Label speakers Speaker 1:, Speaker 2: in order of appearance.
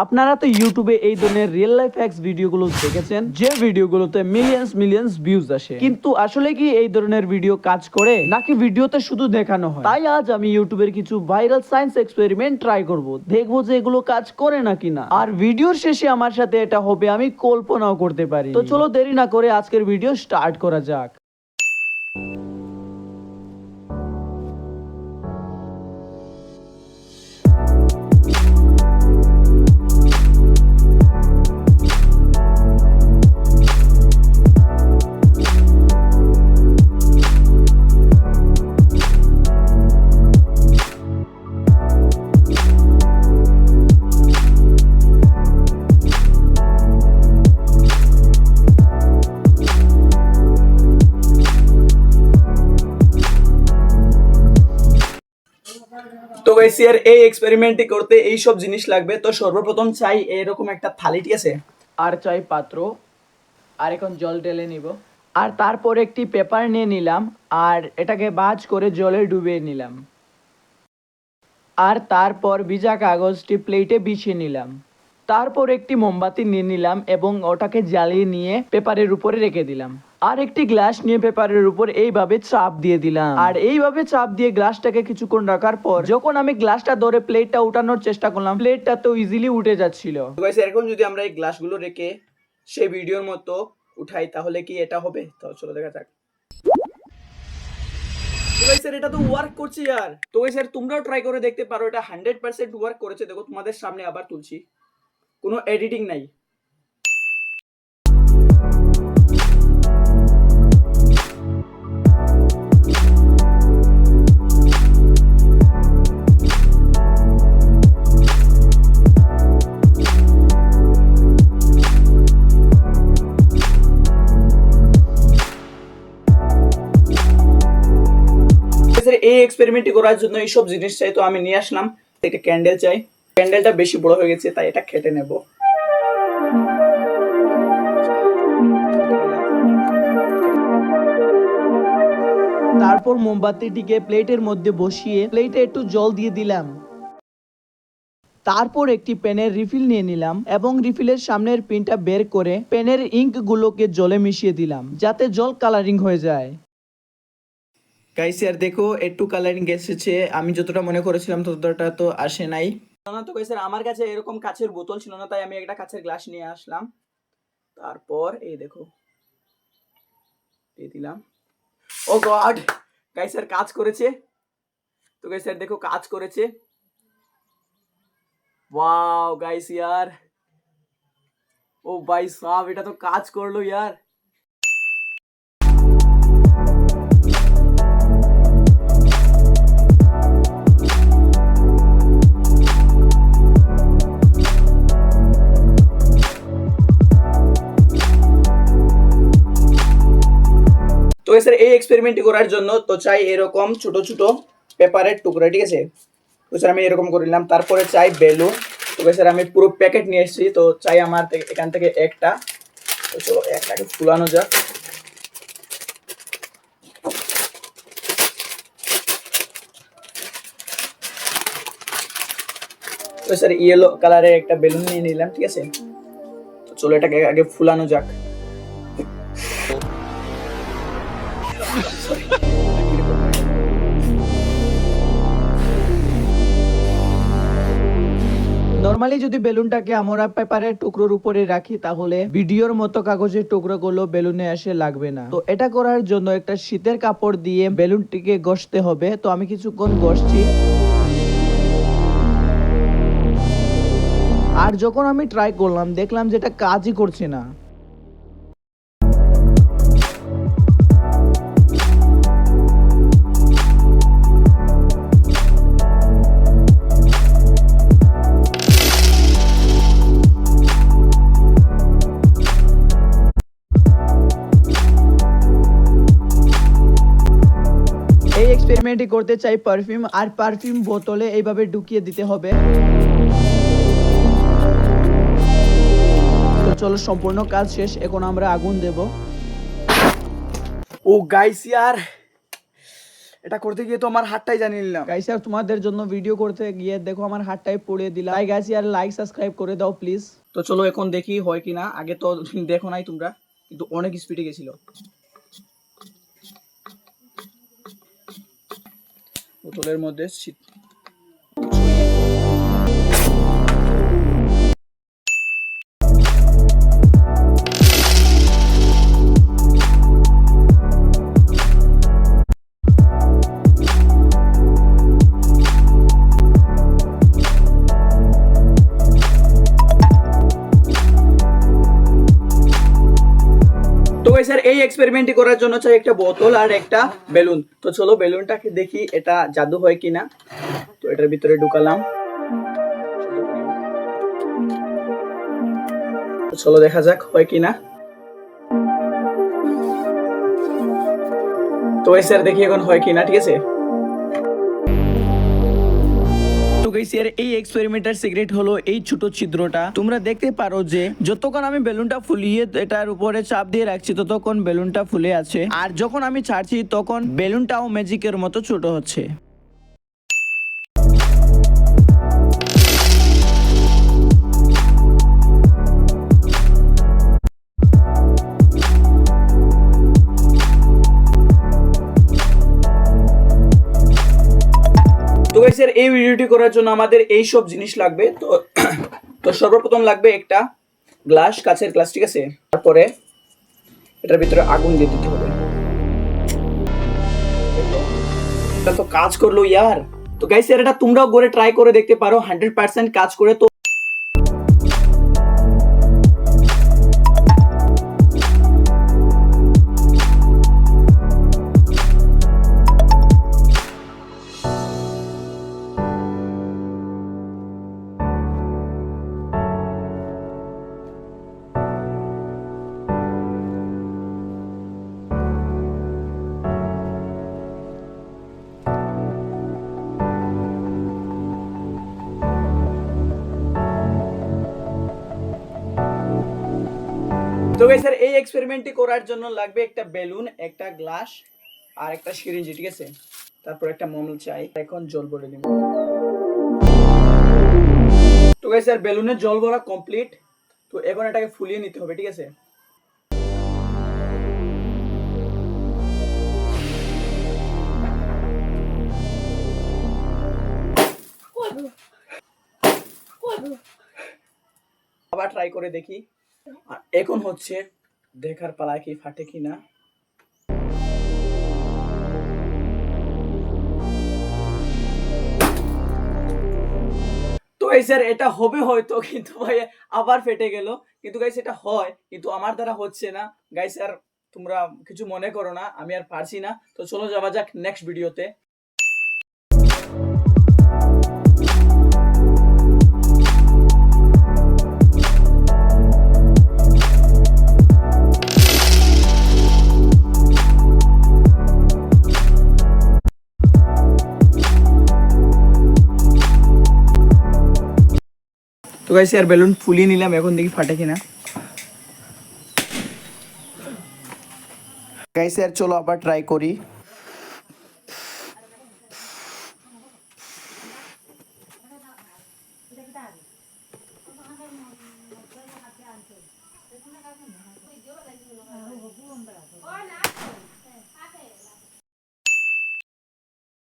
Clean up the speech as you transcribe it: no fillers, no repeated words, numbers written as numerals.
Speaker 1: আপনারা তো ইউটিউবে এই ধরনের রিয়েল লাইফ হ্যাক্স ভিডিওগুলো দেখেছেন, যে ভিডিওগুলোতে মিলিয়ন্স ভিউজ আসে, কিন্তু আসলে কি এই ধরনের ভিডিও কাজ করে নাকি ভিডিওতে শুধু দেখানো হয়? তাই আজ আমি ইউটিউবের কিছু ভাইরাল সায়েন্স এক্সপেরিমেন্ট ট্রাই করব, দেখবো যে এগুলো কাজ করে নাকি না। আর ভিডিওর শেষে আমার সাথে এটা হবে আমি কল্পনাও করতে পারি। তো চলো দেরি না করে আজকের ভিডিও স্টার্ট করা যাক।
Speaker 2: তো গাইস ইয়ার এই এক্সপেরিমেন্টটি করতে এই সব জিনিস লাগবে। তো সর্বপ্রথম চাই এরকম একটা থালি, ঠিক আছে?
Speaker 1: আর চাই পাত্র, আর এখন জল ঢেলে নিব, আর তারপর একটি পেপার নিয়ে নিলাম আর এটাকে ভাঁজ করে জলে ডুবিয়ে নিলাম, আর তারপর ভিজা কাগজটি প্লেটে বিছিয়ে নিলাম। তারপর একটি মোমবাতি নিয়ে নিলাম এবং ওটাকে জ্বালিয়ে নিয়ে পেপারের উপরে রেখে দিলাম। আর একটি গ্লাস নিয়ে পেপারের উপর এইভাবে চাপ দিয়ে দিলাম, আর এইভাবে চাপ দিয়ে গ্লাসটাকে কিছুক্ষণ রাখার পর যখন আমি গ্লাসটা ধরে প্লেটটা উঠানোর চেষ্টা করলাম, প্লেটটা তো ইজিলি উঠে যাচ্ছিল।
Speaker 2: তো গাইস এখন যদি আমরা এই গ্লাসগুলো রেখে সেই ভিডিওর মতো উঠাই তাহলে কি এটা হবে? তো চলো দেখা যাক। তো গাইস এটা তো ওয়ার্ক করছে यार। তো গাইস তোমরাও ট্রাই করে দেখতে পারো, এটা 100% ওয়ার্ক করেছে। দেখো তোমাদের সামনে আবার তুলছি, কোনো এডিটিং নাই। এই এক্সপেরিমেন্টটি করার জন্য এইসব জিনিস চাই, তো আমি নিয়ে আসলাম। একটা ক্যান্ডেল চাই, ক্যান্ডেলটা বেশি বড় হয়ে গেছে তাই এটা কেটে নেব।
Speaker 1: তারপর মোমবাতিটিকে প্লেটের মধ্যে বসিয়ে প্লেটে একটু জল দিয়ে দিলাম। তারপর একটি পেনের রিফিল নিয়ে নিলাম এবং রিফিলের সামনের পিনটা বের করে পেনের ইঙ্ক গুলোকে জলে মিশিয়ে দিলাম যাতে জল কালারিং হয়ে যায়।
Speaker 2: গাইস यार দেখো একটু কালারিং এসেছে, আমি যতটা মনে করেছিলাম ততটা তো আসে নাই। না তো গাইস আমার কাছে এরকম কাচের বোতল ছিল না, তাই আমি একটা কাচের গ্লাস নিয়ে আসলাম। তারপর এই দেখো দিয়ে দিলাম। ও গড গাইস কাজ করেছে। তো গাইস দেখো কাজ করেছে। ওয়াও গাইস यार, ও ভাই সাহেব এটা তো কাজ করলো यार। তো স্যার এই এক্সপেরিমেন্টটি করার জন্য তো চাই এরকম ছোট ছোট পেপারের টুকরা, ঠিক আছে? তো স্যার আমি এরকম করে নিলাম। তারপরে চাই বেলুন। তো স্যার আমি পুরো প্যাকেট নিয়ে এসেছি, তো চাই আমার এখান থেকে একটা। তো চলো একটাকে ফুলানো যাক। তো স্যার ইয়েলো কালারের একটা বেলুন নিয়ে নিলাম, ঠিক আছে? তো চলো এটাকে আগে ফুলানো যাক।
Speaker 1: নরমালি যদি বেলুনটাকে আমরা পেপারের টুকরোর উপরে রাখি তাহলে ভিডিওর মতো কাগজের টুকরোগুলো বেলুনে এসে লাগবে না। তো এটা করার জন্য একটা শীতের কাপড় দিয়ে বেলুনটিকে ঘষতে হবে। তো আমি কিছুক্ষণ ঘষছি, আর যখন আমি ট্রাই করলাম দেখলাম যে এটা কাজই করছে না। এই এক্সপেরিমেন্টটি করতে চাই পারফিউম, আর পারফিউম বোতলে এইভাবে ঢুকিয়ে দিতে হবে। তো চলো সম্পূর্ণ কাজ শেষ, এখন আমরা আগুন দেব।
Speaker 2: ও গাইস यार এটা করতে গিয়ে তো আমার হাতটাই জানিয়ে নিলাম।
Speaker 1: গাইস আর তোমাদের জন্য ভিডিও করতে গিয়ে দেখো আমার হাতটাই পুড়ে দিলাম। তাই গাইস আর লাইক সাবস্ক্রাইব করে দাও প্লিজ।
Speaker 2: তো চলো এখন দেখি হয় কিনা। আগে তো দেখো নাই তোমরা, কিন্তু অনেক স্পিডে গেছিল। বোতলের মধ্যে তো স্যার এই এক্সপেরিমেন্টটি করার জন্য চাই একটা বোতল আর একটা বেলুন। তো চলো বেলুনটাকে দেখি এটা জাদু হয় কিনা। তো এটার ভিতরে ঢুকালাম। তো চলো দেখা যাক হয় কিনা। তো স্যার দেখি এখন হয় কিনা, ঠিক আছে।
Speaker 1: তো গাইস এর এই এক্সপেরিমেন্টের সিক্রেট হলো এই ছোট ছিদ্রটা। তোমরা দেখতে পারো যে যতক্ষণ আমি বেলুনটা ফুলিয়ে এটার উপরে চাপ দিয়ে রাখছি ততক্ষণ বেলুনটা ফুলে আছে, আর যখন আমি ছাড়ছি তখন বেলুনটাও ম্যাজিকের মতো ছোট হচ্ছে।
Speaker 2: তো গাইস এর এই ভিডিওটি করার জন্য আমাদের এই সব জিনিস লাগবে। তো তো সর্বপ্রথম লাগবে একটা গ্লাস, কাঁচের গ্লাস, ঠিক আছে। তারপরে এটার ভিতরে আগুন দিয়ে দিতে হবে। এটা তো কাজ করলো ইয়ার। তো গাইস এটা তোমরাও ঘরে ট্রাই করে দেখতে পারো, 100% কাজ করে। তো তো গাইস এই এক্সপেরিমেন্টটি করার জন্য লাগবে একটা বেলুন, একটা গ্লাস আর একটা সিরিঞ্জ, ঠিক আছে। তারপর একটা মোম চাই। এখন জল ভরে দিব। তো গাইস বেলুনের জল ভরা কমপ্লিট। তো এখন এটাকে ফুলিয়ে নিতে হবে, ঠিক আছে। আবার ট্রাই করে দেখি। আর এখন হচ্ছে দেখার পালা কি ফাটে কিনা। তো এই স্যার এটা হবে হয়তো, কিন্তু ভাই আবার ফেটে গেল। কিন্তু গাইস এটা হয়, কিন্তু আমার দ্বারা হচ্ছে না। গাইস আর তোমরা কিছু মনে করো না, আমি আর পারছি না। তো চলো যাওয়া যাক নেক্সট ভিডিওতে। তো গাইস আর বেলুন ফুলিয়ে নিলাম, এখন দেখি ফাটে কিনা। গাইস আর চলো আবার ট্রাই করি।